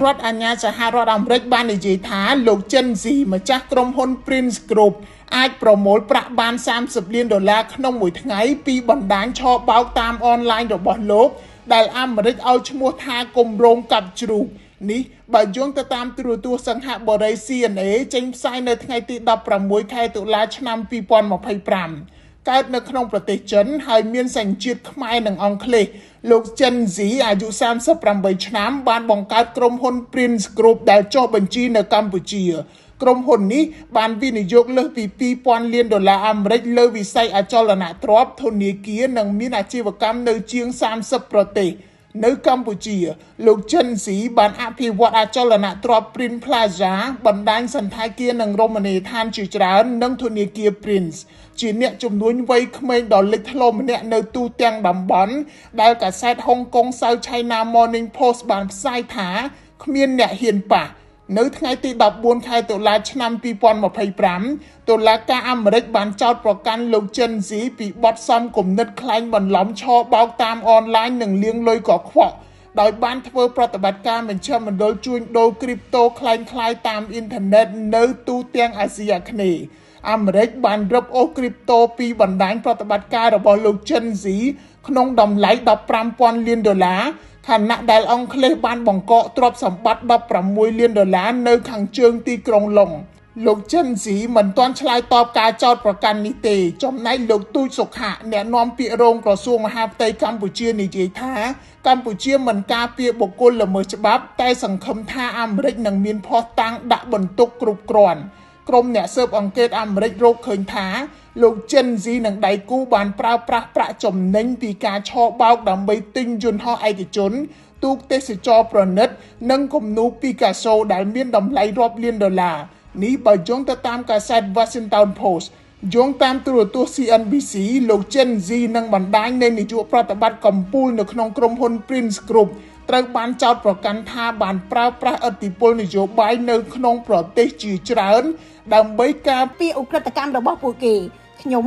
រដ្ឋអាជ្ញាសហរដ្ឋអាមេរិកបាននិយាយថាលោកចិនស៊ីម្ចាស់ក្រុមហ៊ុន Prince Group អាចប្រមូលប្រាក់បាន$30 លានក្នុងមួយថ្ងៃពីបណ្ដាញឆបោកតាមអនឡាញរបស់លោកដែលអាមេរិកឲ្យឈ្មោះថាគម្រោងកាប់ជ្រូកនេះបើយោងទៅតាមទូរទស្សន៍សង្ហបុរី CNA ចេញផ្សាយនៅថ្ងៃទី16 ខែតុលាឆ្នាំ2025កើតនៅក្នុងប្រទេសចិនហើយមានសញ្ជាតិខ្មែរនិងអង់គ្លេសលោកចិនស៊ីអាយុ38ឆ្នាំបានបង្កើតក្រុមហ៊ុន Prince Group ដែលចុះបញ្ជីនៅកម្ពុជាក្រុមហ៊ុននេះបានវិនិយោគលើសពី$2000 លានអាមេរិកលើវិស័យអចលនទ្រព្យធនាគារនិងមានអាជីវកម្មនៅជាង30ប្រទេសនៅកម្ពុជាលោកចិនស៊ីបានអភិវឌ្ឍអចលនទ្រព្យ Prince Plaza បណ្ដាញសន្តាគារនិងរមណីយដ្ឋានជាច្រើននិងធនាគារ Prince ជាអ្នកជំនួញវ័យក្មេងដ៏លេចធ្លោម្នាក់នៅទូទាំងតំបន់ដែលកាសែត Hong Kong South China Morning Post បានផ្សាយថាគ្មានអ្នកហ៊ានប៉ះនៅថ្ងៃទី14 ខែតុលាឆ្នាំ2025តុលាការអាមេរិកបានចោទប្រកាន់លោកចិនស៊ីពីបទសំគំនិតក្លែងបន្លំឆបោកតាមអនឡាញនិងលាងលុយកខ្វក់ដោយបានធ្វើប្រតិបត្តិការមជ្ឈមណ្ឌលជួញដូរគ្រីបតូคล้ายៗតាមអ៊ីនធឺណិតនៅទូទាំងអាស៊ីអាគ្នេយ៍អាមេរិកបានរឹបអូសគ្រីបតូពីបណ្ដាញប្រតិបត្តិការរបស់លោកចិនស៊ីក្នុងតម្លៃ$15,000 លានខណៈដែលអង់គ្លេសបានបង្កកទ្រព្យសម្បត្តិ$16 លាននៅខាងជើងទីក្រុងឡុងលោកចិនស៊ីមិនទាន់ឆ្លើយតបការចោទប្រកាន់នេះទេចំណែកលោកទូចសុខៈអ្នកនាំពាក្យរងក្រសួងមហាផ្ទៃកម្ពុជានិយាយថាកម្ពុជាមិនការពារបុគ្គលល្មើសច្បាប់តែសង្ឃឹមថាអាមេរិកនឹងមានភស្តុតាងដាក់បន្ទុកគ្រប់គ្រាន់ក្រុមអ្នកស៊ើបអង្កេតអាមេរិករកឃើញថាលោកចិនស៊ីនិងដៃគូបានប្រើប្រាស់ប្រាក់ចំណេញពីការឆបោកដើម្បីទិញយន្តហោះឯកជនទូកទេសចរប្រណិតនិងគំនូរពីកាសូដែលមានតម្លៃរាប់លានដុល្លារនេះបើយោងទៅតាមកាសែត Washington Post យោងតាមទូរទស្សន៍ CNBC លោកចិនស៊ីនិងបណ្ដាញនៃនាយកប្រតិបត្តិកំពូលនៅក្នុងក្រុមហ៊ុន Prince Group ត្រូវបានចោទប្រកាន់ថាបានប្រើប្រាស់ឥទ្ធិពលនយោបាយនៅក្នុងប្រទេសជាច្រើនដើម្បីការពារឧក្រិដ្ឋកម្មរបស់ពួកគេខ្ញុំ